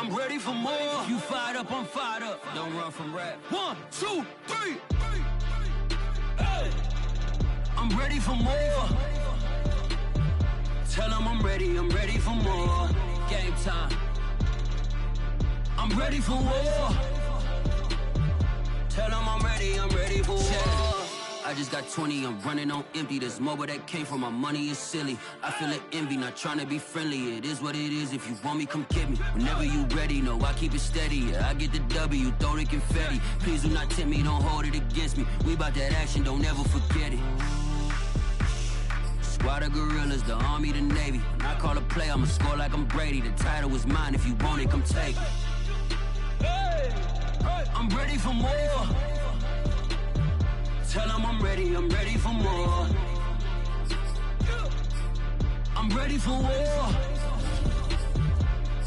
I'm ready for more. You fired up, I'm fired up. Don't run from rap. 1, 2, 3. Hey. I'm ready for more. Tell them I'm ready for more. Game time. I'm ready for war. Tell them I'm ready for war. I just got 20, I'm running on empty. This mobile that came from my money is silly. I feel it envy, not trying to be friendly. It is what it is, if you want me, come get me. Whenever you ready, no, I keep it steady. Yeah, I get the W, throw the confetti. Please do not tempt me, don't hold it against me. We about that action, don't ever forget it. Squad of gorillas, the army, the navy. When I call a play, I'ma score like I'm Brady. The title is mine, if you want it, come take it. I'm ready for more. Tell them I'm ready for more. I'm ready for war.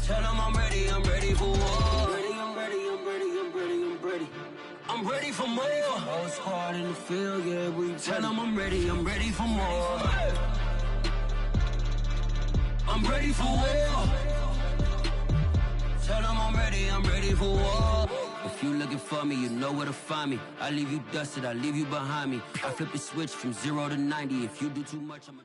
Tell them I'm ready for war. I'm ready for more. Whole squad in the field, yeah, we tell them I'm ready for more. I'm ready for war. Tell them I'm ready for war. If you looking for me, you know where to find me. I leave you dusted, I leave you behind me. I flip the switch from 0 to 90. If you do too much, I'ma...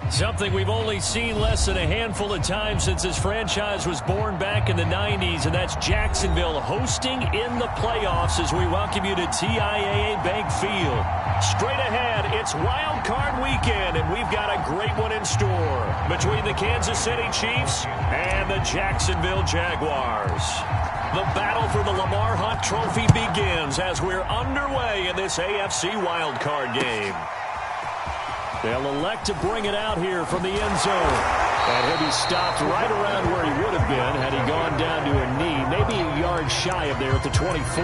Something we've only seen less than a handful of times since this franchise was born back in the 90s, and that's Jacksonville hosting in the playoffs as we welcome you to TIAA Bank Field. Straight ahead, it's Wild Card Weekend, and we've got a great one in store between the Kansas City Chiefs and the Jacksonville Jaguars. The battle for the Lamar Hunt Trophy begins as we're underway in this AFC Wild Card game. They'll elect to bring it out here from the end zone. And he'll be stopped right around where he would have been had he gone down to a knee, maybe a yard shy of there at the 24.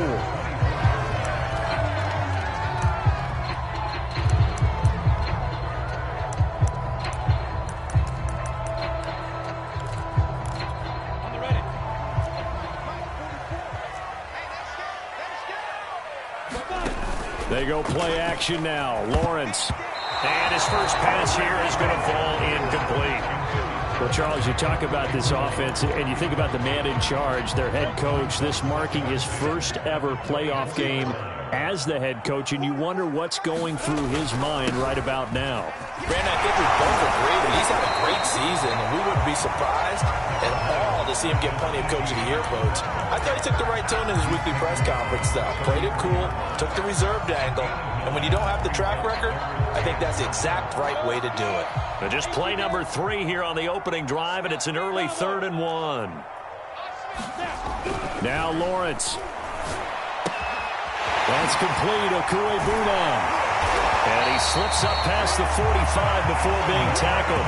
They go play action now. Lawrence. And his first pass here is going to fall incomplete. Well, Charles, you talk about this offense, and you think about the man in charge, their head coach, this marking his first ever playoff game as the head coach, and you wonder what's going through his mind right about now. Brandon, I think we both agree that he's had a great season, and we wouldn't be surprised at all to see him get plenty of Coach of the Year votes. I thought he took the right tone in his weekly press conference, though. Played it cool, took the reserved angle, and when you don't have the track record, I think that's the exact right way to do it. So just play number 3 here on the opening drive, and it's an early 3rd and 1. Now Lawrence. That's complete, Okuegbunam. And he slips up past the 45 before being tackled.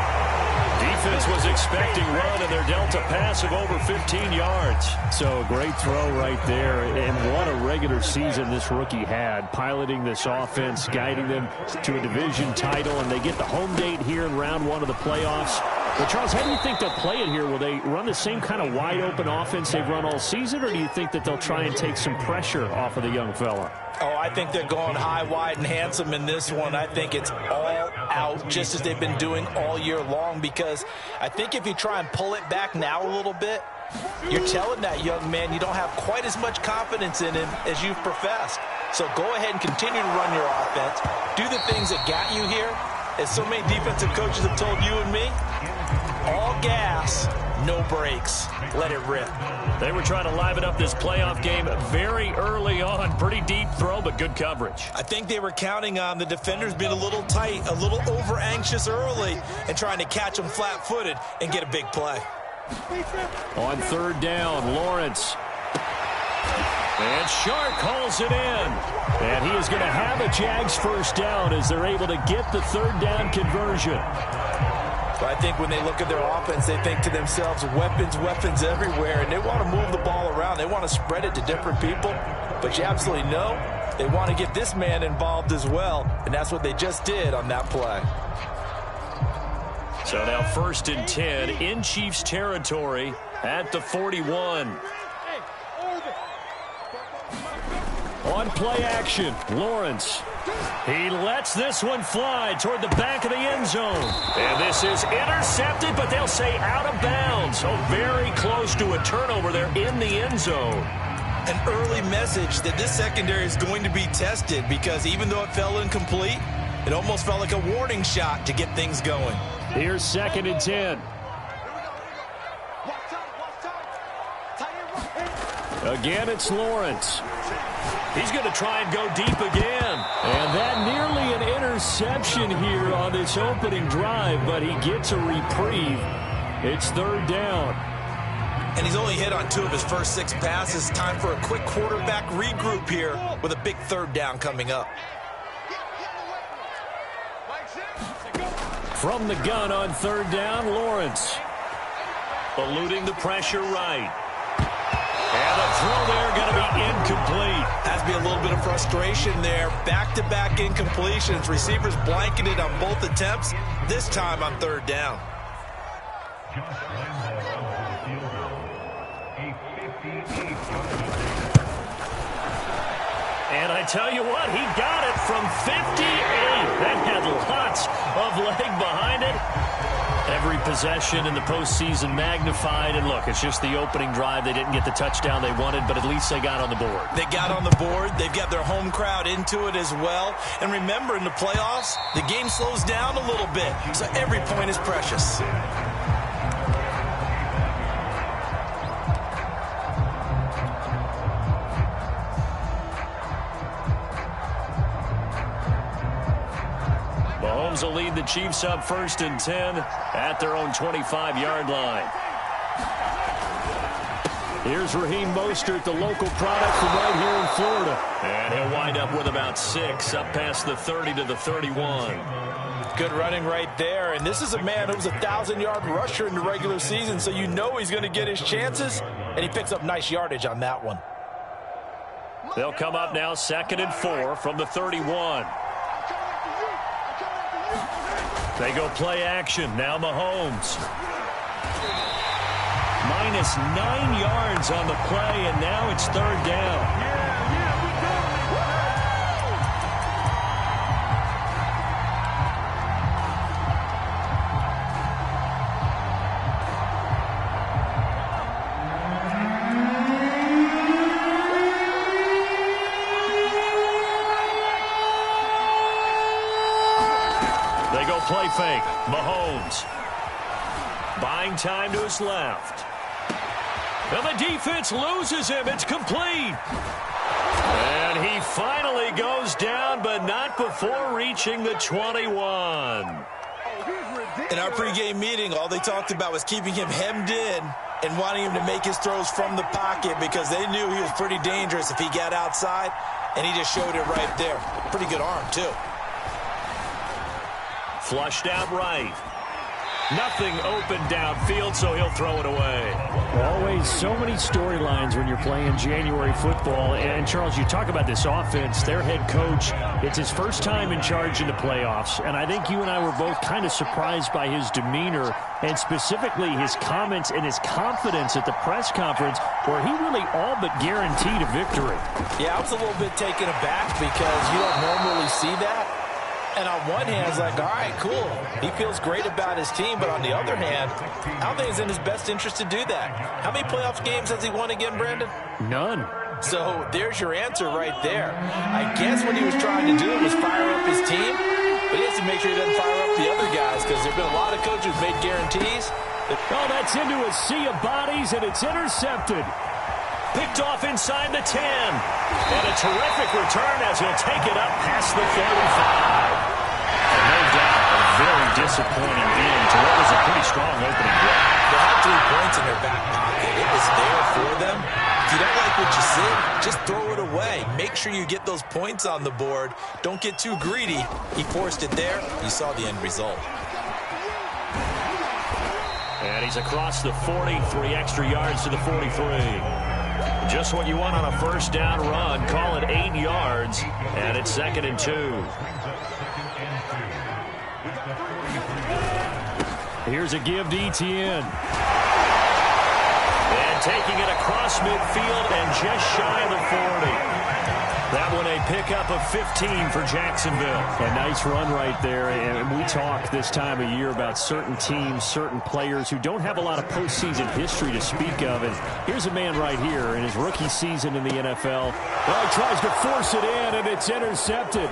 Defense was expecting run, and they're dealt a pass of over 15 yards. So a great throw right there, and what a regular season this rookie had, piloting this offense, guiding them to a division title, and they get the home date here in round 1 of the playoffs. But, Charles, how do you think they'll play it here? Will they run the same kind of wide-open offense they've run all season, or do you think that they'll try and take some pressure off of the young fella? Oh, I think they're going high, wide, and handsome in this one. I think it's all out, just as they've been doing all year long, because I think if you try and pull it back now a little bit, you're telling that young man you don't have quite as much confidence in him as you've professed. So go ahead and continue to run your offense. Do the things that got you here. As so many defensive coaches have told you and me, all gas, no brakes. Let it rip. They were trying to liven up this playoff game very early on. Pretty deep throw, but good coverage. I think they were counting on the defenders being a little tight, a little over-anxious early, and trying to catch them flat-footed and get a big play. On 3rd down, Lawrence. And Shark calls it in. And he is going to have a Jags first down as they're able to get the 3rd down conversion. But I think when they look at their offense, they think to themselves, weapons, weapons everywhere, and they want to move the ball around. They want to spread it to different people. But you absolutely know they want to get this man involved as well, and that's what they just did on that play. So now 1st and 10 in Chiefs territory at the 41. On play action, Lawrence. He lets this one fly toward the back of the end zone. And this is intercepted, but they'll say out of bounds. So very close to a turnover there in the end zone. An early message that this secondary is going to be tested, because even though it fell incomplete, it almost felt like a warning shot to get things going. Here's 2nd and 10. Again, it's Lawrence. He's going to try and go deep again. And that nearly an interception here on this opening drive, but he gets a reprieve. It's 3rd down. And he's only hit on 2 of his first 6 passes. Time for a quick quarterback regroup here with a big 3rd down coming up. From the gun on 3rd down, Lawrence. Eluding the pressure right. And the throw there going to be incomplete. Has to be a little bit of frustration there. Back-to-back incompletions. Receivers blanketed on both attempts, this time on 3rd down. And I tell you what, he got it from 58. That had lots of leg behind it. Every possession in the postseason magnified. And look, it's just the opening drive. They didn't get the touchdown they wanted, but at least they got on the board. They got on the board. They've got their home crowd into it as well. And remember, in the playoffs, the game slows down a little bit. So every point is precious. Mahomes will lead the Chiefs up 1st and 10 at their own 25-yard line. Here's Raheem Mostert, the local product from right here in Florida. And he'll wind up with about 6 up past the 30 to the 31. Good running right there. And this is a man who was a 1,000-yard rusher in the regular season, so you know he's going to get his chances. And he picks up nice yardage on that one. They'll come up now 2nd and 4 from the 31. They go play action. Now Mahomes. -9 yards on the play, and now it's 3rd down. Play fake. Mahomes. Buying time to his left. And the defense loses him. It's complete. And he finally goes down, but not before reaching the 21. In our pregame meeting, all they talked about was keeping him hemmed in and wanting him to make his throws from the pocket, because they knew he was pretty dangerous if he got outside, and he just showed it right there. Pretty good arm, too. Flushed out right. Nothing open downfield, so he'll throw it away. Always so many storylines when you're playing January football. And, Charles, you talk about this offense. Their head coach, it's his first time in charge in the playoffs. And I think you and I were both kind of surprised by his demeanor, and specifically his comments and his confidence at the press conference, where he really all but guaranteed a victory. Yeah, I was a little bit taken aback, because you don't normally see that. And on one hand, it's like, all right, cool. He feels great about his team. But on the other hand, I don't think it's in his best interest to do that. How many playoff games has he won again, Brandon? None. So there's your answer right there. I guess what he was trying to do was fire up his team. But he has to make sure he doesn't fire up the other guys, because there have been a lot of coaches who've made guarantees. Oh, that's into a sea of bodies, and it's intercepted. Picked off inside the 10. And a terrific return as he'll take it up past the 35. And no doubt a very disappointing end to what was a pretty strong opening drive. They had 3 points in their back pocket. It was there for them. If you don't like what you see, just throw it away. Make sure you get those points on the board. Don't get too greedy. He forced it there. You saw the end result. And he's across the 40, 3 extra yards to the 43. Just what you want on a first down run. Call it 8 yards, and it's 2nd and 2. Here's a give to Etienne. And taking it across midfield and just shy of the 40. That one a pickup of 15 for Jacksonville. A nice run right there. And we talk this time of year about certain teams, certain players who don't have a lot of postseason history to speak of. And here's a man right here in his rookie season in the NFL. Well, he tries to force it in, and it's intercepted.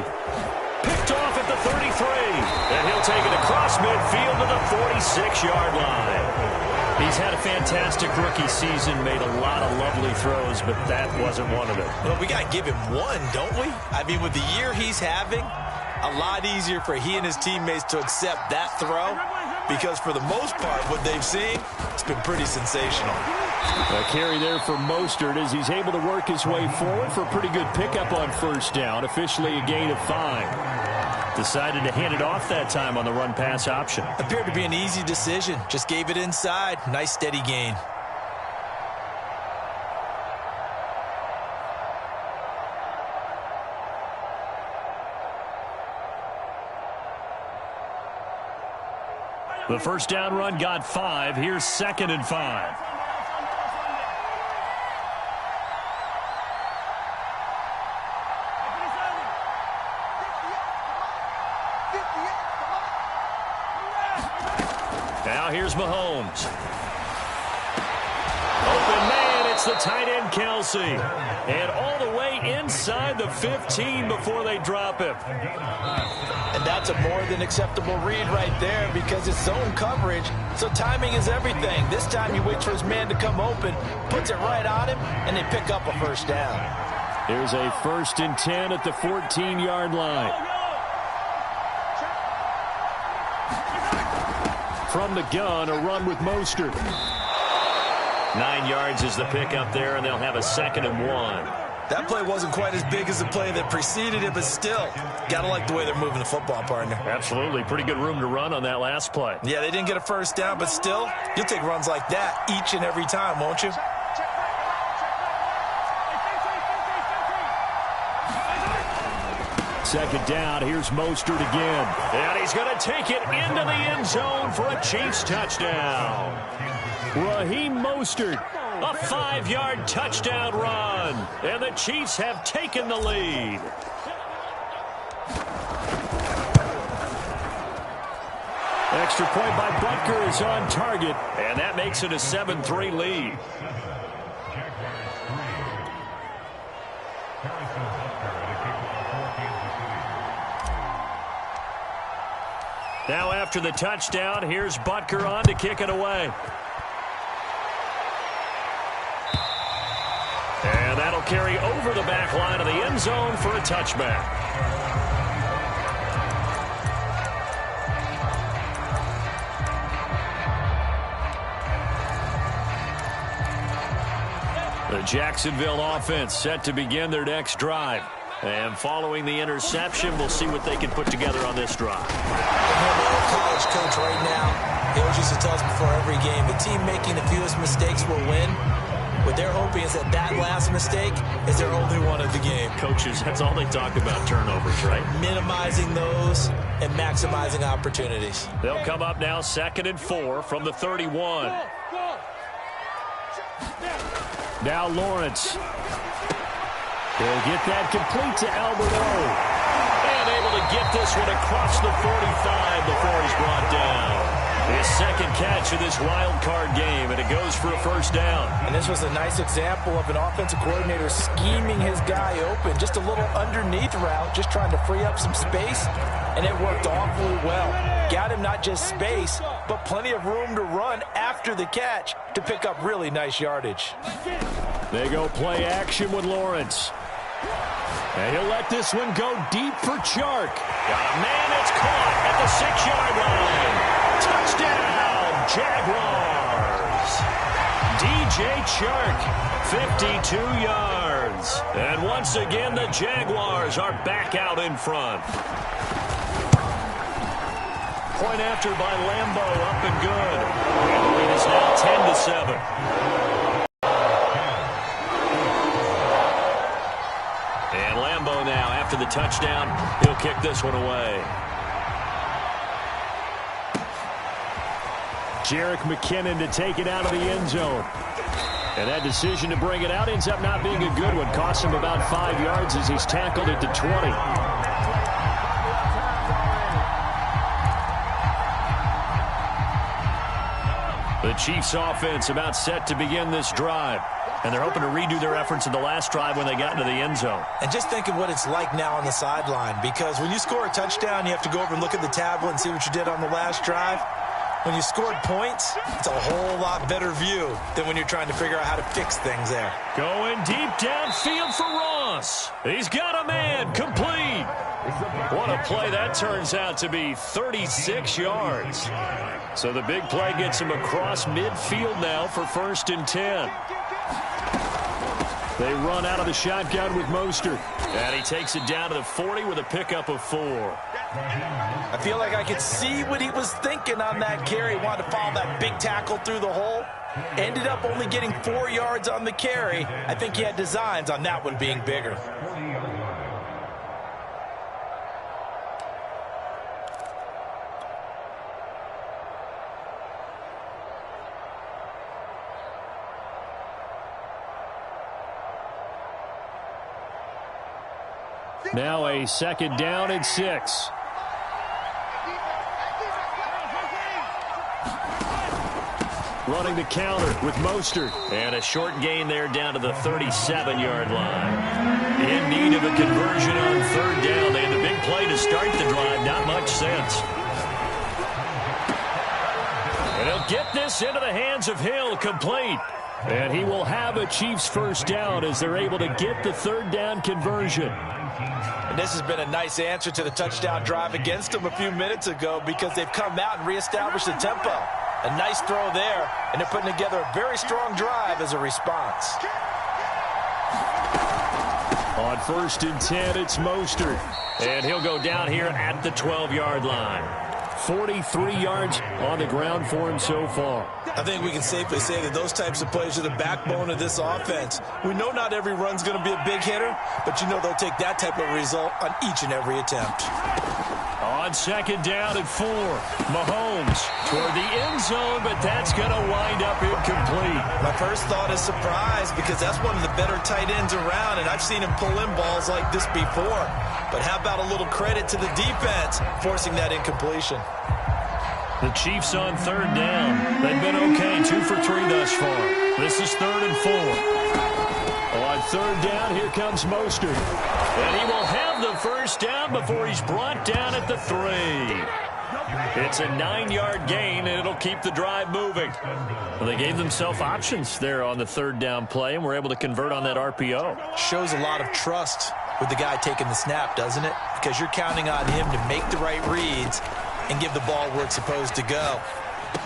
Picked off at the 33. And he'll take it across midfield to the 46-yard line. He's had a fantastic rookie season, made a lot of lovely throws, but that wasn't one of them. Well, we got to give him one, don't we? I mean, with the year he's having, a lot easier for he and his teammates to accept that throw because for the most part, what they've seen, it's been pretty sensational. A carry there for Mostert as he's able to work his way forward for a pretty good pickup on first down, officially a gain of 5. Decided to hand it off that time on the run-pass option. Appeared to be an easy decision. Just gave it inside. Nice, steady gain. The first down run got 5. Here's 2nd and 5. Now here's Mahomes. Open man, it's the tight end Kelsey. And all the way inside the 15 before they drop him. And that's a more than acceptable read right there because it's zone coverage, so timing is everything. This time he waits for his man to come open, puts it right on him, and they pick up a first down. Here's a 1st and 10 at the 14-yard line. From the gun, a run with Mostert. 9 yards is the pickup there, and they'll have a 2nd and 1. That play wasn't quite as big as the play that preceded it, but still, gotta like the way they're moving the football, partner. Absolutely. Pretty good room to run on that last play. Yeah, they didn't get a first down, but still, you'll take runs like that each and every time, won't you? Second down, here's Mostert again. And he's going to take it into the end zone for a Chiefs touchdown. Raheem Mostert, a 5-yard touchdown run. And the Chiefs have taken the lead. Extra point by Butker is on target. And that makes it a 7-3 lead. Now after the touchdown, here's Butker on to kick it away. And that'll carry over the back line of the end zone for a touchback. The Jacksonville offense set to begin their next drive. And following the interception, we'll see what they can put together on this drive. I'm a college coach right now. He always used to tell us before every game, the team making the fewest mistakes will win. What they're hoping is that last mistake is their only one of the game. Coaches, that's all they talk about, turnovers, right? Minimizing those and maximizing opportunities. They'll come up now 2nd and 4 from the 31. Now Lawrence. He'll get that complete to Alberto. And able to get this one across the 45 before he's brought down. His 2nd catch of this wild card game, and it goes for a first down. And this was a nice example of an offensive coordinator scheming his guy open. Just a little underneath route, just trying to free up some space, and it worked awfully well. Got him not just space, but plenty of room to run after the catch to pick up really nice yardage. They go play action with Lawrence. And he'll let this one go deep for Chark. Got a man that's caught at the 6-yard line. Touchdown, Jaguars. DJ Chark, 52 yards. And once again, the Jaguars are back out in front. Point after by Lambo, up and good. And the lead is now 10-7. And Lambo now, after the touchdown, he'll kick this one away. Jerick McKinnon to take it out of the end zone. And that decision to bring it out ends up not being a good one. Costs him about 5 yards as he's tackled at the 20. The Chiefs offense about set to begin this drive. And they're hoping to redo their efforts in the last drive when they got into the end zone. And just think of what it's like now on the sideline, because when you score a touchdown, you have to go over and look at the tablet and see what you did on the last drive. When you scored points, it's a whole lot better view than when you're trying to figure out how to fix things there. Going deep downfield for Ross. He's got a man. Complete. What a play that turns out to be. 36 yards. So the big play gets him across midfield now for 1st and 10. They run out of the shotgun with Mostert. And he takes it down to the 40 with a pickup of 4. I feel like I could see what he was thinking on that carry. He wanted to follow that big tackle through the hole. Ended up only getting 4 yards on the carry. I think he had designs on that one being bigger. Now a 2nd down and 6. Running the counter with Mostert. And a short gain there down to the 37-yard line. In need of a conversion on 3rd down. They had the big play to start the drive. Not much sense. And he'll get this into the hands of Hill. Complete. And he will have a Chiefs 1st down as they're able to get the 3rd down conversion. And this has been a nice answer to the touchdown drive against them a few minutes ago, because they've come out and reestablished the tempo. A nice throw there, and they're putting together a very strong drive as a response. On 1st and 10, it's Mostert. And he'll go down here at the 12-yard line. 43 yards on the ground for him so far. I think we can safely say that those types of plays are the backbone of this offense. We know not every run's going to be a big hitter, but you know they'll take that type of result on each and every attempt. On 2nd down and 4, Mahomes toward the end zone, but that's going to wind up incomplete. My first thought is surprise, because that's one of the better tight ends around, and I've seen him pull in balls like this before. But how about a little credit to the defense forcing that incompletion? The Chiefs on 3rd down. They've been okay, 2 for 3 thus far. This is 3rd and 4. On 3rd down, here comes Mostert. And he will have the 1st down before he's brought down at the 3. It's a 9-yard gain, and it'll keep the drive moving. Well, they gave themselves options there on the 3rd down play, and were able to convert on that RPO. Shows a lot of trust with the guy taking the snap, doesn't it? Because you're counting on him to make the right reads and give the ball where it's supposed to go.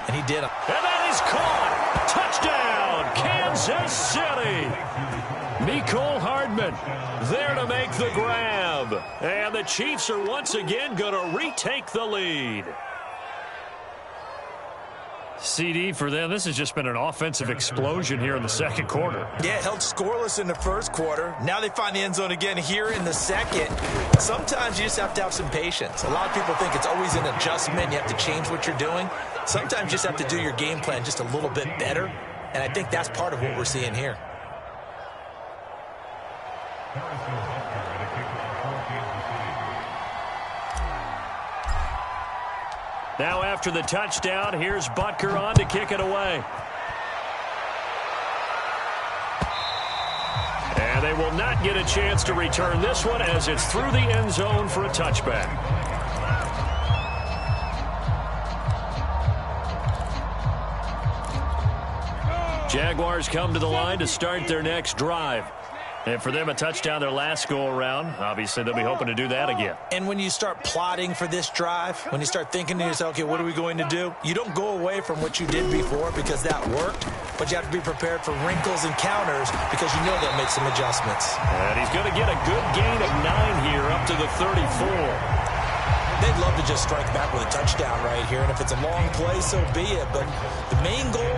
And he did. And that is caught. Touchdown, Kansas City. Mecole Hardman there to make the grab. And the Chiefs are once again going to retake the lead. CD for them. This has just been an offensive explosion here in the 2nd quarter. Yeah, held scoreless in the 1st quarter. Now they find the end zone again here in the 2nd. Sometimes you just have to have some patience. A lot of people think it's always an adjustment. You have to change what you're doing. Sometimes you just have to do your game plan just a little bit better. And I think that's part of what we're seeing here. Now after the touchdown, here's Butker on to kick it away. And they will not get a chance to return this one as it's through the end zone for a touchback. Jaguars come to the line to start their next drive. And for them, a touchdown their last go-around. Obviously, they'll be hoping to do that again. And when you start plotting for this drive, when you start thinking to yourself, okay, what are we going to do? You don't go away from what you did before because that worked, but you have to be prepared for wrinkles and counters because you know they'll make some adjustments. And he's going to get a good gain of 9 here up to the 34. They'd love to just strike back with a touchdown right here, and if it's a long play, so be it. But the main goal,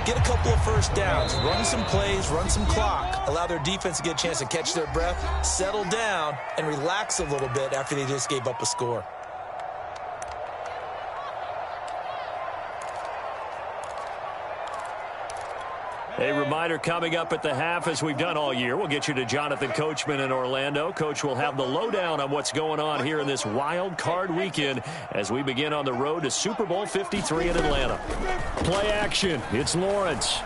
get a couple of 1st downs, run some plays, run some clock, allow their defense to get a chance to catch their breath, settle down, and relax a little bit after they just gave up a score. A reminder coming up at the half, as we've done all year. We'll get you to Jonathan Coachman in Orlando. Coach will have the lowdown on what's going on here in this wild card weekend as we begin on the road to Super Bowl 53 in Atlanta. Play action. It's Lawrence.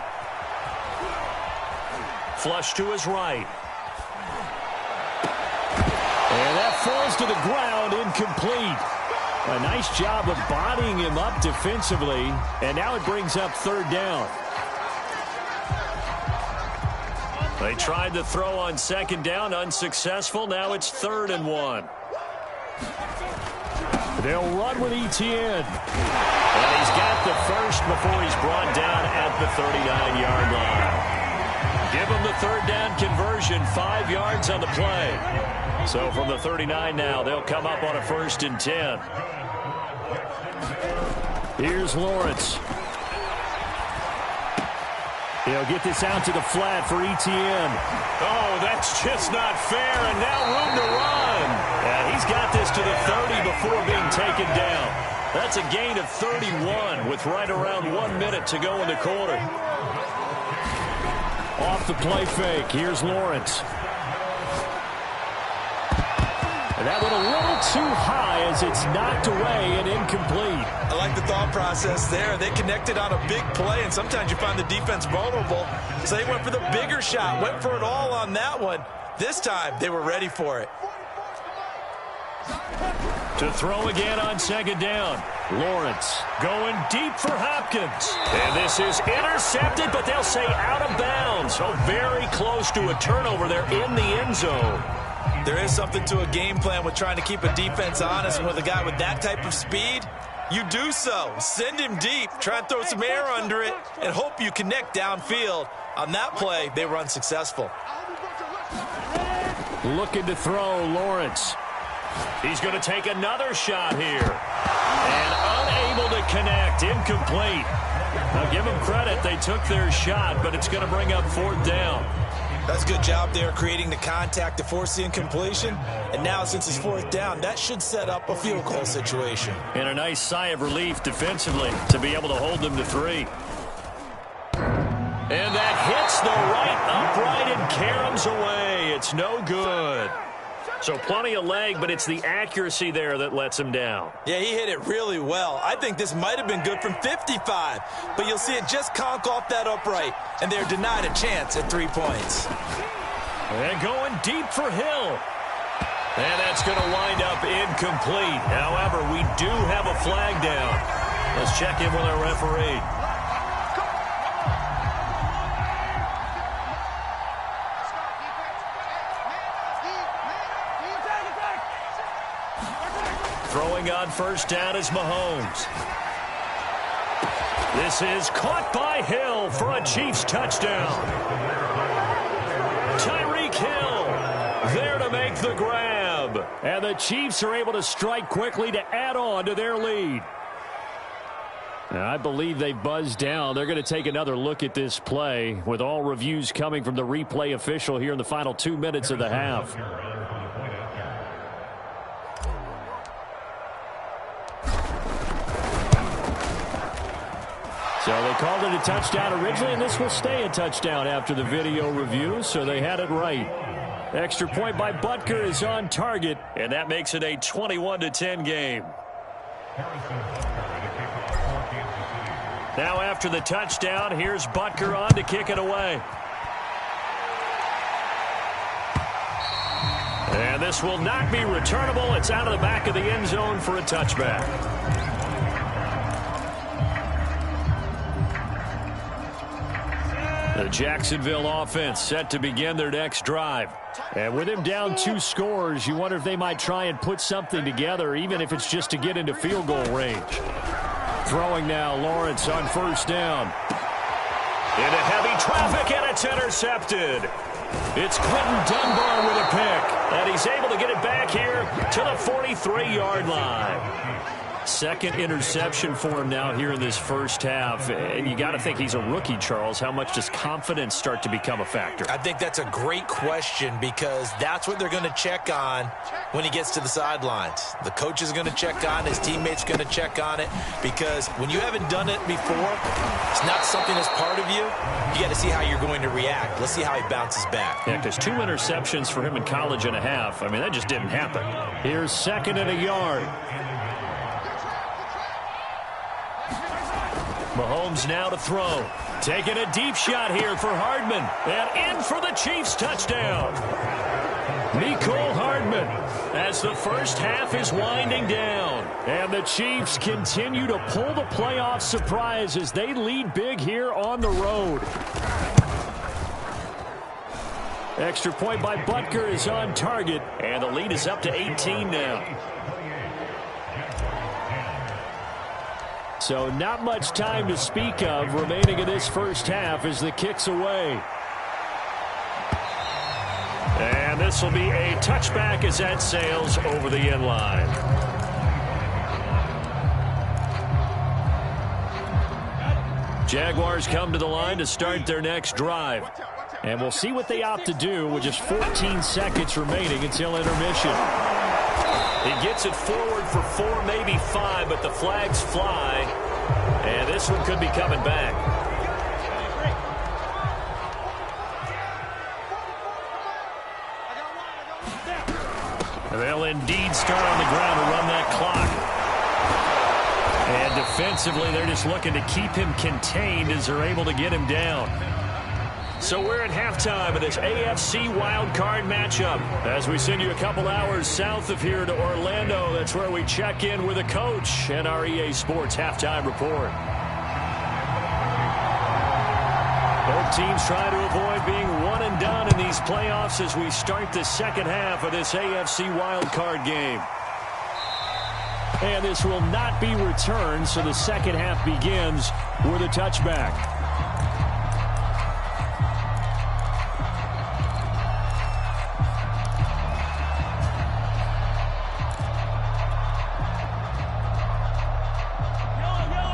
Flush to his right. And that falls to the ground, incomplete. A nice job of bodying him up defensively, and now it brings up third down. They tried to throw on second down, unsuccessful. Now it's 3rd and 1. They'll run with Etienne. And he's got the first before he's brought down at the 39-yard line. Give him the third down conversion, 5 yards on the play. So from the 39 now, they'll come up on a 1st and 10. Here's Lawrence. He'll get this out to the flat for Etienne. Oh, that's just not fair, and now room to run. And he's got this to the 30 before being taken down. That's a gain of 31 with right around 1 minute to go in the quarter. Off the play fake, here's Lawrence. And that went a little too high as it's knocked away and incomplete. I like the thought process there. They connected on a big play, and sometimes you find the defense vulnerable. So they went for the bigger shot, went for it all on that one. This time, they were ready for it. To throw again on second down. Lawrence going deep for Hopkins. And this is intercepted, but they'll say out of bounds. So very close to a turnover there in the end zone. There is something to a game plan with trying to keep a defense honest, and with a guy with that type of speed, you do so. Send him deep, try and throw some air under it, and hope you connect downfield. On that play, they were unsuccessful. Looking to throw, Lawrence. He's going to take another shot here. And unable to connect, incomplete. Now give them credit, they took their shot, but it's going to bring up 4th down. That's a good job there, creating the contact to force the incompletion. And now, since it's 4th down, that should set up a field goal situation. And a nice sigh of relief defensively to be able to hold them to 3. And that hits the right upright and caroms away. It's no good. So plenty of leg, but it's the accuracy there that lets him down. Yeah, he hit it really well. I think this might have been good from 55, but you'll see it just conk off that upright, and they're denied a chance at 3 points. And going deep for Hill. And that's going to wind up incomplete. However, we do have a flag down. Let's check in with our referee. Throwing on first down is Mahomes. This is caught by Hill for a Chiefs touchdown. Tyreek Hill there to make the grab. And the Chiefs are able to strike quickly to add on to their lead. Now, I believe they buzzed down. They're going to take another look at this play with all reviews coming from the replay official here in the final 2 minutes of the half. So they called it a touchdown originally, and this will stay a touchdown after the video review, so they had it right. Extra point by Butker is on target, and that makes it a 21-10 game. Now after the touchdown, here's Butker on to kick it away. And this will not be returnable. It's out of the back of the end zone for a touchback. The Jacksonville offense set to begin their next drive. And with him down 2 scores, you wonder if they might try and put something together, even if it's just to get into field goal range. Throwing now, Lawrence on first down. Into heavy traffic, and it's intercepted. It's Quentin Dunbar with a pick, and he's able to get it back here to the 43-yard line. Second interception for him now here in this first half. And you got to think he's a rookie, Charles. How much does confidence start to become a factor? I think that's a great question because that's what they're going to check on when he gets to the sidelines. The coach is going to check on, his teammates going to check on it, because when you haven't done it before, it's not something that's part of you. You got to see how you're going to react. Let's see how he bounces back. Yeah, because 2 interceptions for him in college and a half. I mean, that just didn't happen. Here's 2nd and a yard. Mahomes now to throw. Taking a deep shot here for Hardman. And in for the Chiefs touchdown. Mecole Hardman as the first half is winding down. And the Chiefs continue to pull the playoff surprise as they lead big here on the road. Extra point by Butker is on target. And the lead is up to 18 now. So not much time to speak of remaining in this first half as the kick's away. And this will be a touchback as that sails over the end line. Jaguars come to the line to start their next drive. And we'll see what they opt to do with just 14 seconds remaining until intermission. He gets it forward for 4, maybe 5, but the flags fly. And this one could be coming back. They'll indeed start on the ground to run that clock. And defensively, they're just looking to keep him contained as they're able to get him down. So we're at halftime of this AFC wildcard matchup. As we send you a couple hours south of here to Orlando, that's where we check in with a coach and our EA Sports halftime report. Both teams try to avoid being one and done in these playoffs as we start the second half of this AFC wildcard game. And this will not be returned, so the second half begins with a touchback.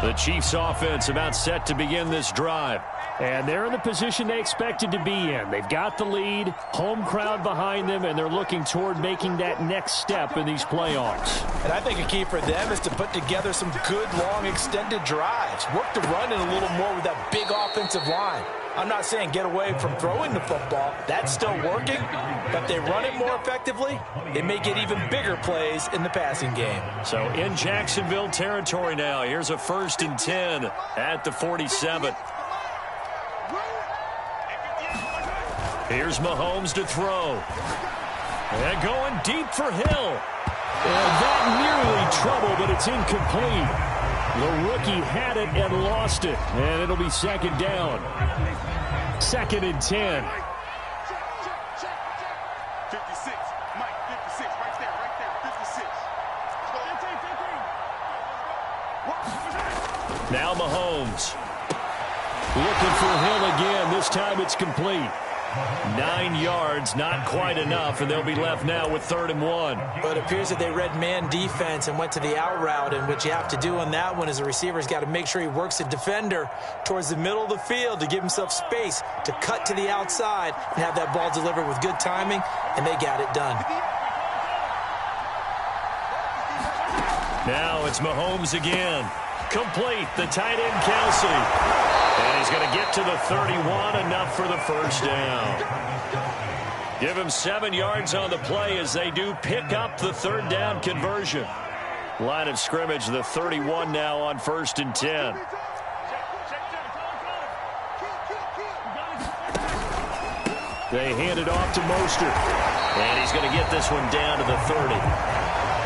The Chiefs offense about set to begin this drive. And they're in the position they expected to be in. They've got the lead, home crowd behind them, and they're looking toward making that next step in these playoffs. And I think a key for them is to put together some good, long, extended drives. Work the run in a little more with that big offensive line. I'm not saying get away from throwing the football. That's still working. But they run it more effectively, they may get even bigger plays in the passing game. So in Jacksonville territory now, here's a 1st and 10 at the 47. Here's Mahomes to throw. And going deep for Hill. And that nearly trouble, but it's incomplete. The rookie had it and lost it. And it'll be 2nd down. 2nd and 10. 56. Mike, 56. Right there. 56. Now Mahomes. Looking for Hill again. This time it's complete. 9 yards, not quite enough, and they'll be left now with 3rd and 1. But it appears that they read man defense and went to the out route, and what you have to do on that one is the receiver's got to make sure he works the defender towards the middle of the field to give himself space to cut to the outside and have that ball delivered with good timing, and they got it done. Now it's Mahomes again. Complete, the tight end Kelsey. And he's going to get to the 31, enough for the first down. Give him 7 yards on the play as they do pick up the 3rd down conversion. Line of scrimmage, the 31 now on 1st and 10. They hand it off to Mostert. And he's going to get this one down to the 30.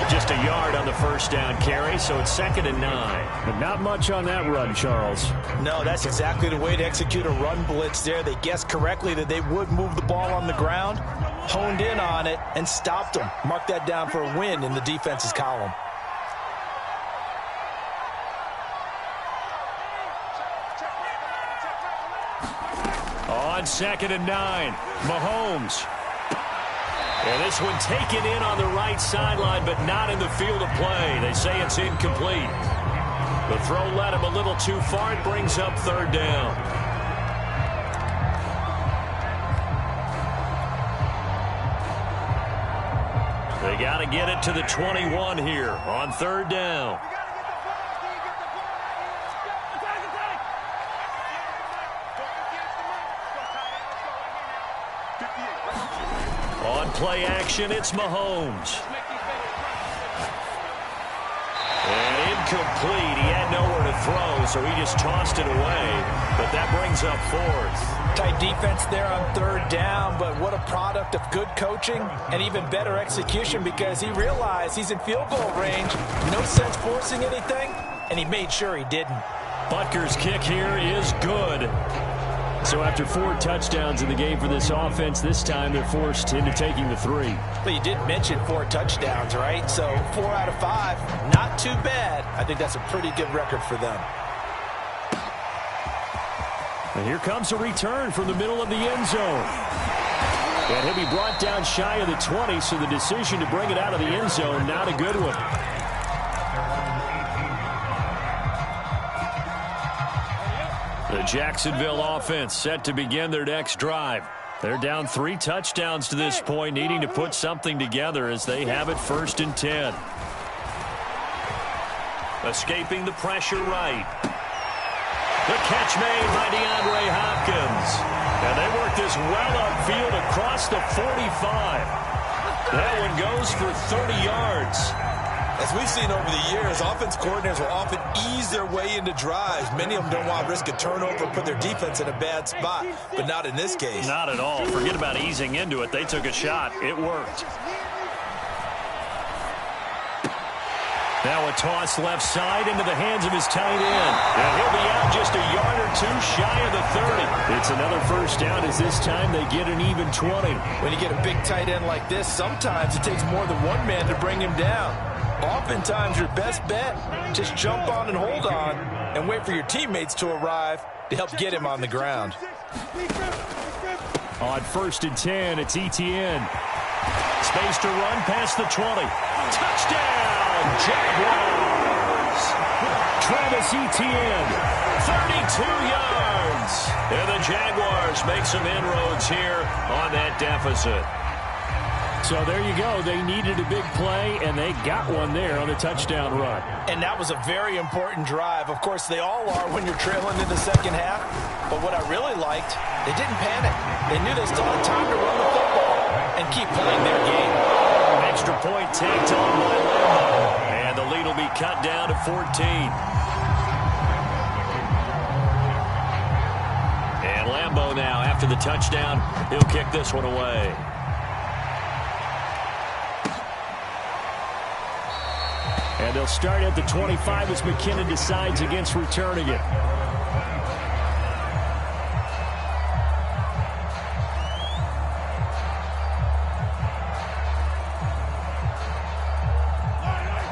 Just a yard on the first down carry, so it's 2nd and 9. But not much on that run, Charles. No, that's exactly the way to execute a run blitz there. They guessed correctly that they would move the ball on the ground, honed in on it, and stopped them. Mark that down for a win in the defense's column. On 2nd and 9, Mahomes. And this one taken in on the right sideline, but not in the field of play. They say it's incomplete. The throw led him a little too far. It brings up third down. They got to get it to the 21 here on third down. On play action, it's Mahomes. And incomplete. He had nowhere to throw, so he just tossed it away. But that brings up fourth. Tight defense there on third down, but what a product of good coaching and even better execution, because he realized he's in field goal range. No sense forcing anything, and he made sure he didn't. Butker's kick here is good. So after 4 touchdowns in the game for this offense, this time they're forced into taking the 3. But you did mention 4 touchdowns, right? So 4 out of 5, not too bad. I think that's a pretty good record for them. And here comes a return from the middle of the end zone. And he'll be brought down shy of the 20, so the decision to bring it out of the end zone, not a good one. The Jacksonville offense set to begin their next drive. They're down 3 touchdowns to this point, needing to put something together as they have it 1st and 10. Escaping the pressure right. The catch made by DeAndre Hopkins. And they work this well upfield across the 45. That one goes for 30 yards. As we've seen over the years, offense coordinators will often ease their way into drives. Many of them don't want to risk a turnover or put their defense in a bad spot, but not in this case. Not at all. Forget about easing into it. They took a shot. It worked. Now a toss left side into the hands of his tight end. And he'll be out just a yard or 2 shy of the 30. It's another first down as this time they get an even 20. When you get a big tight end like this, sometimes it takes more than one man to bring him down. Oftentimes your best bet, just jump on and hold on and wait for your teammates to arrive to help get him on the ground. On 1st and 10, it's Etienne. Space to run past the 20. Touchdown, Jaguars! Travis Etienne, 32 yards. And the Jaguars make some inroads here on that deficit. So there you go. They needed a big play, and they got one there on the touchdown run. And that was a very important drive. Of course, they all are when you're trailing in the second half. But what I really liked, they didn't panic. They knew they still had time to run the football and keep playing their game. Extra point tacked on by Lambo. And the lead will be cut down to 14. And Lambo now, after the touchdown, he'll kick this one away. And they'll start at the 25 as McKinnon decides against returning it.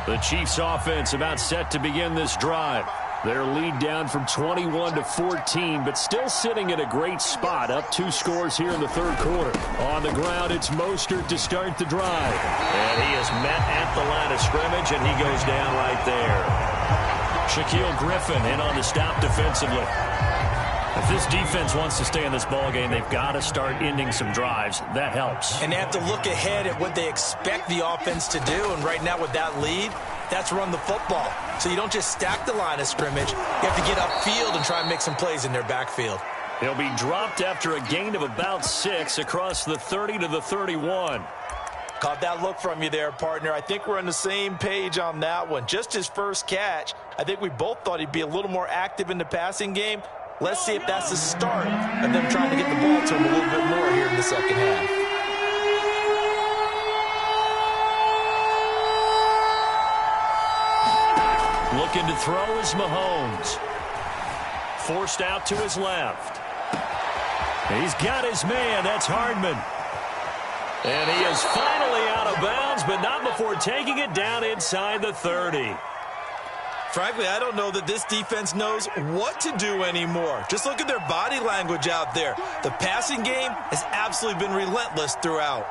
The Chiefs offense about set to begin this drive. Their lead down from 21 to 14, but still sitting in a great spot, up 2 scores here in the 3rd quarter. On the ground, it's Mostert to start the drive. And he is met at the line of scrimmage, and he goes down right there. Shaquille Griffin in on the stop defensively. If this defense wants to stay in this ballgame, they've got to start ending some drives. That helps. And they have to look ahead at what they expect the offense to do. And right now with that lead, that's run the football. So you don't just stack the line of scrimmage. You have to get upfield and try and make some plays in their backfield. He'll be dropped after a gain of about 6 across the 30 to the 31. Caught that look from you there, partner. I think we're on the same page on that one. Just his first catch. I think we both thought he'd be a little more active in the passing game. Let's see if that's the start of them trying to get the ball to him a little bit more here in the second half. Looking to throw is Mahomes. Forced out to his left. He's got his man. That's Hardman. And he is finally out of bounds, but not before taking it down inside the 30. Frankly, I don't know that this defense knows what to do anymore. Just look at their body language out there. The passing game has absolutely been relentless throughout.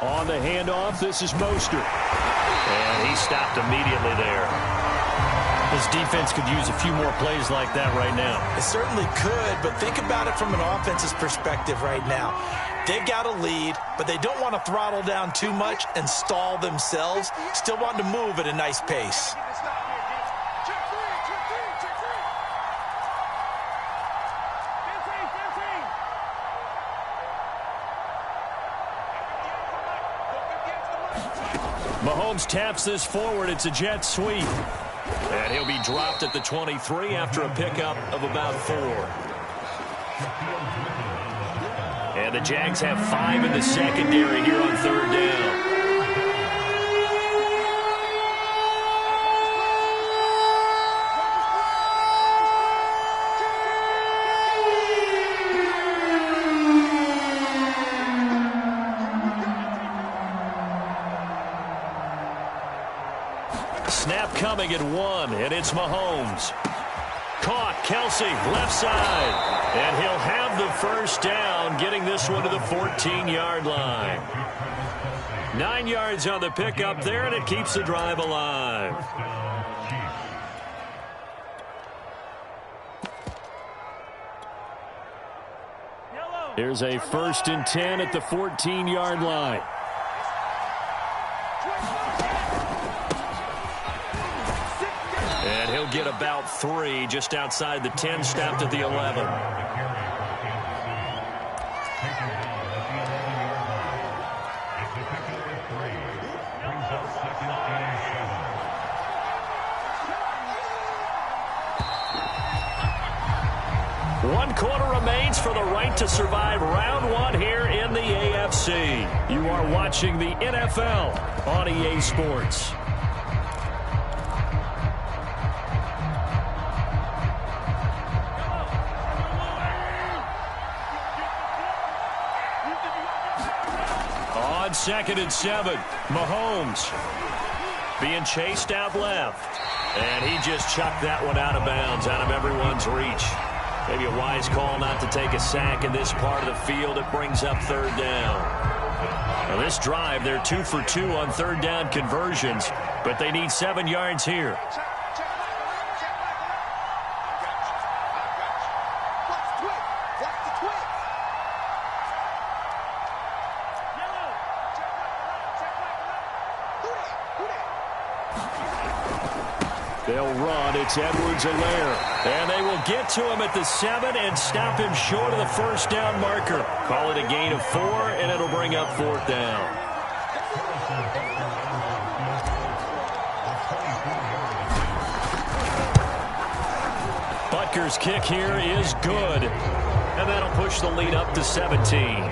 On the handoff, this is Mostert. And he stopped immediately there. This defense could use a few more plays like that right now. It certainly could, but think about it from an offense's perspective right now. They've got a lead, but they don't want to throttle down too much and stall themselves. Still want to move at a nice pace. Mahomes taps this forward. It's a jet sweep. And he'll be dropped at the 23 after a pickup of about 4. And the Jags have 5 in the secondary here on 3rd down. Snap coming at 1, and it's Mahomes. Caught, Kelsey, left side. And he'll have the first down, getting this one to the 14-yard line. 9 yards on the pickup there, and it keeps the drive alive. Here's a 1st and 10 at the 14-yard line. And he'll get about 3 just outside the 10, stopped at the 11. One quarter remains for the right to survive round 1 here in the AFC. You are watching the NFL on EA Sports. On 2nd and 7, Mahomes being chased out left. And he just chucked that one out of bounds, out of everyone's reach. Maybe a wise call not to take a sack in this part of the field. It brings up 3rd down. Now this drive, they're 2 for 2 on 3rd down conversions, but they need 7 yards here. They'll run. It's Edwards-Helaire. And they will get to him at the 7 and stop him short of the 1st down marker. Call it a gain of 4, and it'll bring up 4th down. Butker's kick here is good. And that'll push the lead up to 17.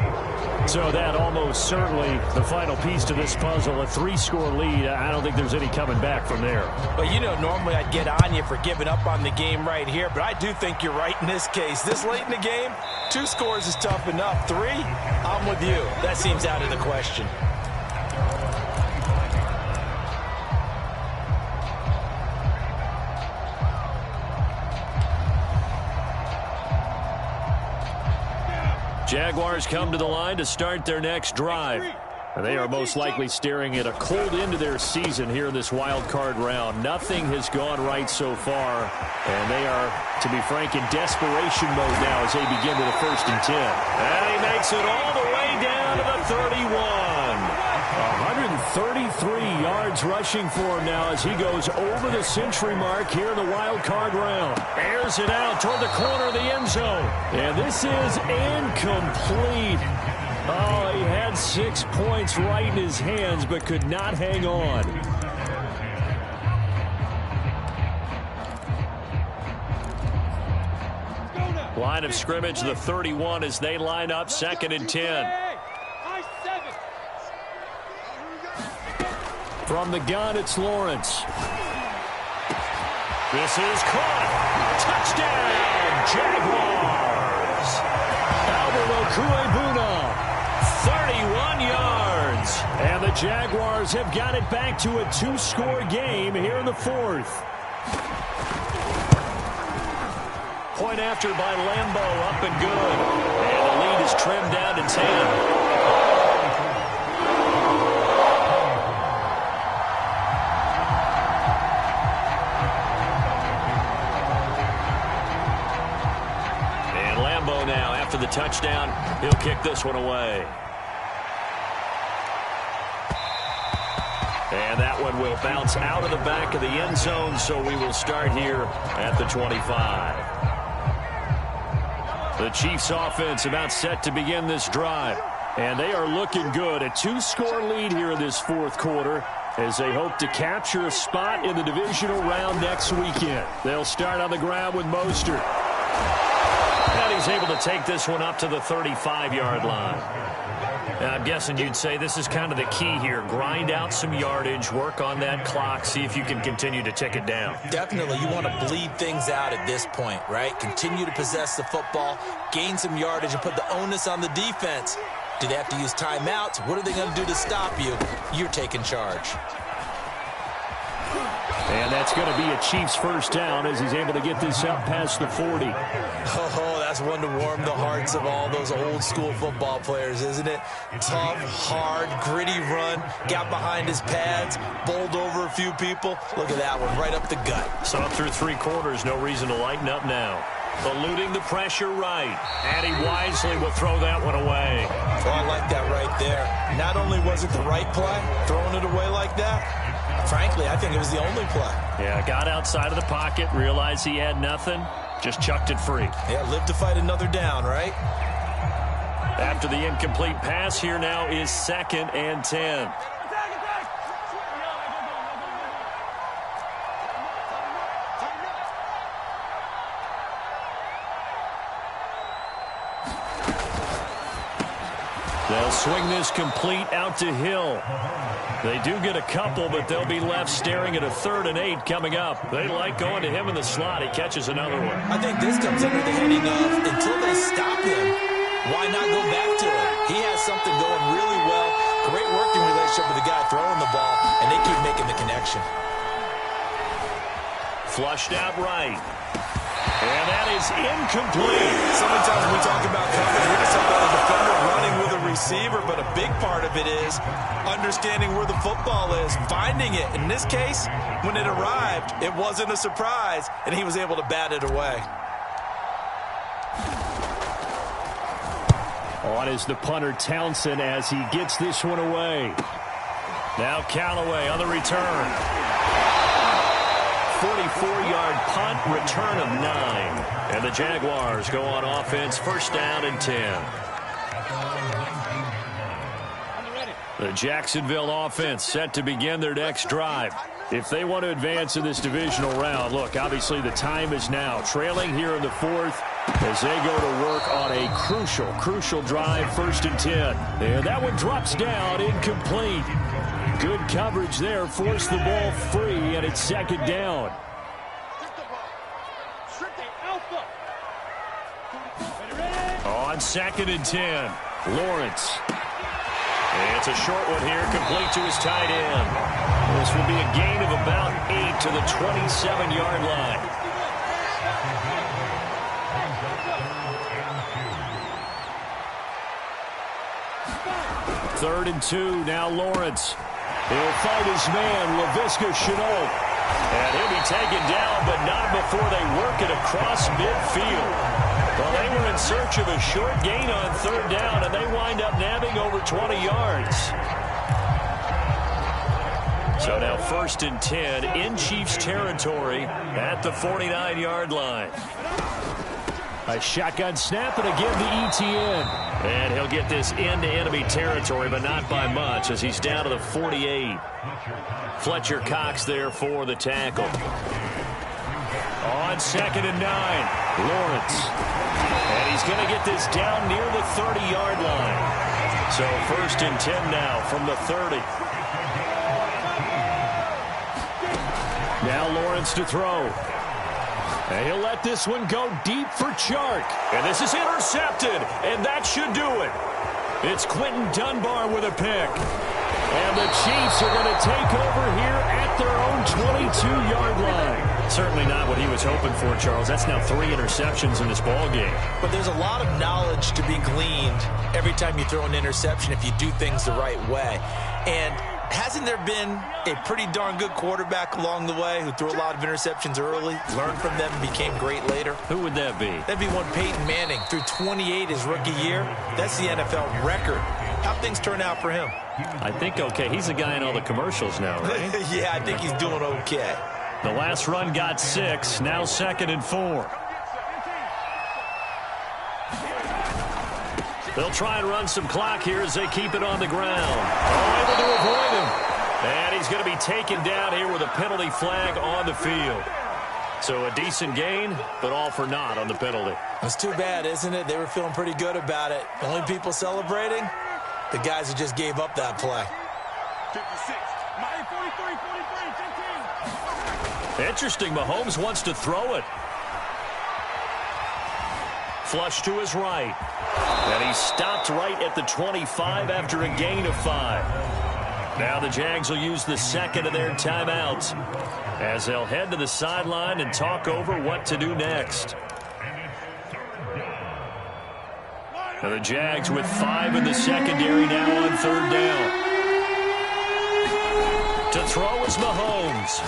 So that almost certainly the final piece to this puzzle, a 3-score lead. I don't think there's any coming back from there. Well, you know, normally I'd get on you for giving up on the game right here, but I do think you're right in this case. This late in the game, 2 scores is tough enough. 3, I'm with you. That seems out of the question. Jaguars come to the line to start their next drive. And they are most likely staring at a cold end to their season here in this wild card round. Nothing has gone right so far. And they are, to be frank, in desperation mode now as they begin with a 1st and 10. And he makes it all the way down to the 31. 133 yards rushing for him now as he goes over the century mark here in the wild card round. Airs it out toward the corner of the end zone. And this is incomplete. Oh, he had 6 points right in his hands but could not hang on. Line of scrimmage, the 31 as they line up, 2nd and 10. From the gun, it's Lawrence. This is caught. Touchdown, Jaguars. Albert Okwuegbuna, 31 yards. And the Jaguars have got it back to a 2-score game here in the 4th. Point after by Lambeau, up and good. And the lead is trimmed down to 10. Lambeau now after the touchdown. He'll kick this one away. And that one will bounce out of the back of the end zone, so we will start here at the 25. The Chiefs offense about set to begin this drive. And they are looking good. A 2-score lead here in this fourth quarter as they hope to capture a spot in the divisional round next weekend. They'll start on the ground with Mostert. And he's able to take this one up to the 35-yard line. And I'm guessing you'd say this is kind of the key here. Grind out some yardage, work on that clock, see if you can continue to tick it down. Definitely. You want to bleed things out at this point, right? Continue to possess the football, gain some yardage, and put the onus on the defense. Do they have to use timeouts? What are they going to do to stop you? You're taking charge. And that's going to be a Chiefs first down as he's able to get this up past the 40. Oh, that's one to warm the hearts of all those old-school football players, isn't it? Tough, hard, gritty run, got behind his pads, bowled over a few people. Look at that one, right up the gut. So up through 3 quarters, no reason to lighten up now. Eluding the pressure right. And he wisely will throw that one away. Oh, I like that right there. Not only was it the right play, throwing it away like that, frankly, I think it was the only play. Yeah, got outside of the pocket, realized he had nothing, just chucked it free. Yeah, live to fight another down, right? After the incomplete pass, here now is 2nd and 10. They'll swing this complete out to Hill. They do get a couple, but they'll be left staring at a 3rd and 8 coming up. They like going to him in the slot. He catches another one. I think this comes under the heading of, until they stop him, why not go back to him? He has something going really well. Great working relationship with the guy throwing the ball, and they keep making the connection. Flushed out right. And that is incomplete. So many times we talk about coverage, we're just about a defender running with a receiver, but a big part of it is understanding where the football is, finding it. In this case, when it arrived, it wasn't a surprise, and he was able to bat it away. On is the punter Townsend as he gets this one away. Now Callaway on the return. 44-yard punt, return of 9. And the Jaguars go on offense, first down and 10. The Jacksonville offense set to begin their next drive. If they want to advance in this divisional round, look, obviously the time is now. Trailing here in the 4th as they go to work on a crucial drive, 1st and 10. And that one drops down, incomplete. Good coverage there, forced the ball free, and it's 2nd down. On 2nd and 10, Lawrence. It's a short one here, complete to his tight end. This will be a gain of about 8 to the 27-yard line. Third and 2, now Lawrence. He'll fight his man, Laviska Shenault. And he'll be taken down, but not before they work it across midfield. Well, they were in search of a short gain on 3rd down, and they wind up nabbing over 20 yards. So now 1st and 10 in Chiefs territory at the 49-yard line. A shotgun snap, and again to Etienne. And he'll get this into enemy territory, but not by much as he's down to the 48. Fletcher Cox there for the tackle. On 2nd and 9, Lawrence. And he's going to get this down near the 30-yard line. So 1st and 10 now from the 30. Now Lawrence to throw. And he'll let this one go deep for Chark. And this is intercepted, and that should do it. It's Quentin Dunbar with a pick. And the Chiefs are going to take over here at their own 22-yard line. Certainly not what he was hoping for, Charles. That's now 3 interceptions in this ball game. But there's a lot of knowledge to be gleaned every time you throw an interception if you do things the right way. And hasn't there been a pretty darn good quarterback along the way who threw a lot of interceptions early, learned from them, and became great later? Who would that be? That'd be one Peyton Manning. Threw 28 his rookie year. That's the NFL record. How'd things turn out for him? I think okay. He's a guy in all the commercials now, right? Yeah, I think he's doing okay. The last run got 6. Now 2nd and 4. They'll try and run some clock here as they keep it on the ground. Oh, able to avoid him. And he's going to be taken down here with a penalty flag on the field. So a decent gain, but all for naught on the penalty. It's too bad, isn't it? They were feeling pretty good about it. The only people celebrating, the guys who just gave up that play. 56. 43, 15. Interesting. Mahomes wants to throw it. Flush to his right. And he stopped right at the 25 after a gain of 5. Now the Jags will use the second of their timeouts as they'll head to the sideline and talk over what to do next. Now the Jags with 5 in the secondary now on 3rd down. To throw is Mahomes.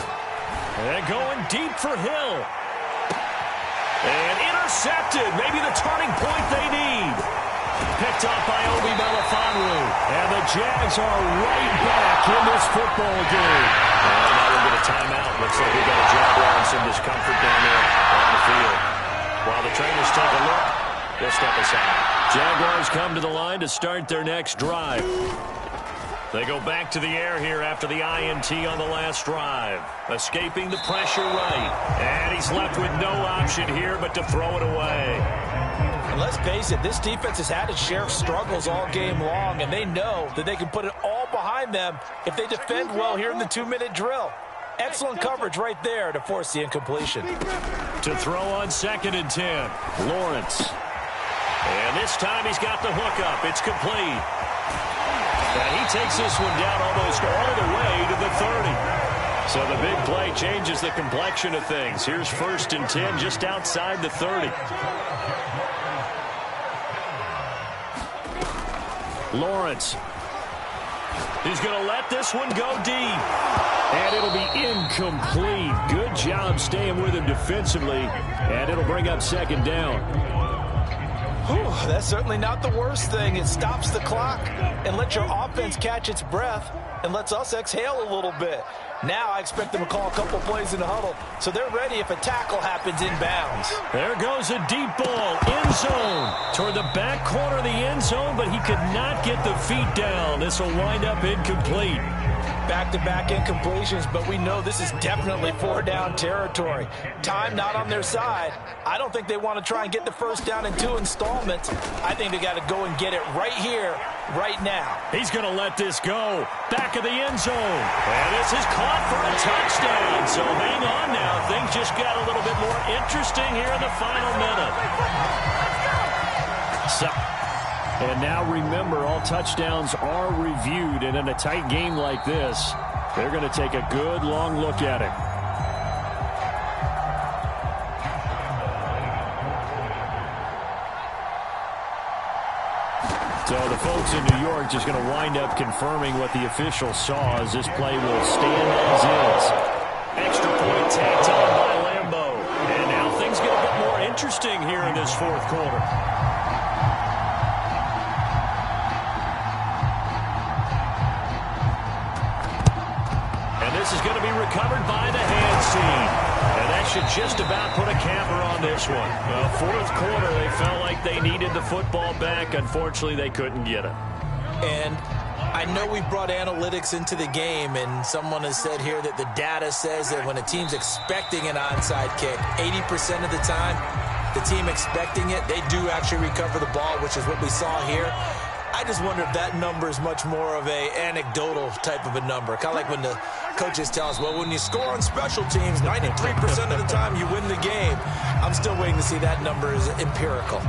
And going deep for Hill. And intercepted. Maybe the turning point they need. Picked up by Obi Melifonwu. And the Jags are right back in this football game. And now we'll get a timeout. Looks like we got a jab on some discomfort down there on the field. While the trainers take a look, we'll step aside. Jaguars come to the line to start their next drive. They go back to the air here after the INT on the last drive. Escaping the pressure right. And he's left with no option here but to throw it away. And let's face it, this defense has had its share of struggles all game long, and they know that they can put it all behind them if they defend well here in the 2-minute drill. Excellent coverage right there to force the incompletion. To throw on 2nd and 10, Lawrence. And this time he's got the hookup. It's complete. And he takes this one down almost all the way to the 30. So the big play changes the complexion of things. Here's 1st and 10 just outside the 30. Lawrence. He's going to let this one go deep. And it'll be incomplete. Good job staying with him defensively. And it'll bring up 2nd down. Whew, that's certainly not the worst thing. It stops the clock and lets your offense catch its breath and lets us exhale a little bit. Now I expect them to call a couple plays in the huddle, so they're ready if a tackle happens inbounds. There goes a deep ball, end zone, toward the back corner of the end zone, but he could not get the feet down. This will wind up incomplete. Back-to-back incompletions, but we know this is definitely 4-down territory. Time not on their side. I don't think they want to try and get the first down in 2 installments. I think they got to go and get it right here, right now. He's going to let this go. Back of the end zone. And this is caught for a touchdown. So hang on now. Things just got a little bit more interesting here in the final minute. And now remember, all touchdowns are reviewed, and in a tight game like this, they're going to take a good long look at it. So the folks in New York just going to wind up confirming what the official saw, as this play will stand as is. Extra point tacked on by Lambeau. And now things get a bit more interesting here in this 4th quarter. This is going to be recovered by the hands team. And that should just about put a capper on this one. 4th quarter, they felt like they needed the football back. Unfortunately, they couldn't get it. And I know we brought analytics into the game, and someone has said here that the data says that when a team's expecting an onside kick, 80% of the time, the team expecting it, they do actually recover the ball, which is what we saw here. I just wonder if that number is much more of a anecdotal type of a number. Kind of like when the coaches tell us, well, when you score on special teams, 93% of the time you win the game. I'm still waiting to see that number is empirical.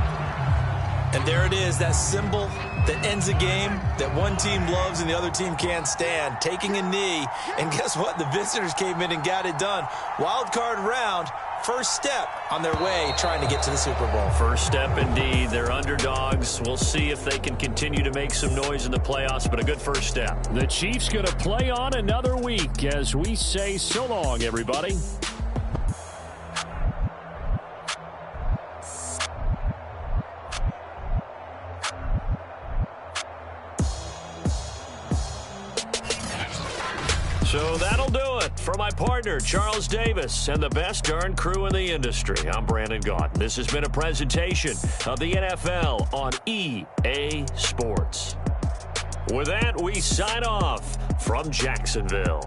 And there it is, that symbol that ends a game that one team loves and the other team can't stand. Taking a knee, and guess what? The visitors came in and got it done. Wild card round, first step on their way trying to get to the Super Bowl. First step indeed. They're underdogs. We'll see if they can continue to make some noise in the playoffs, but a good first step. The Chiefs going to play on another week as we say so long, everybody. So that'll do it for my partner, Charles Davis, and the best darn crew in the industry. I'm Brandon Gaudin. This has been a presentation of the NFL on EA Sports. With that, we sign off from Jacksonville.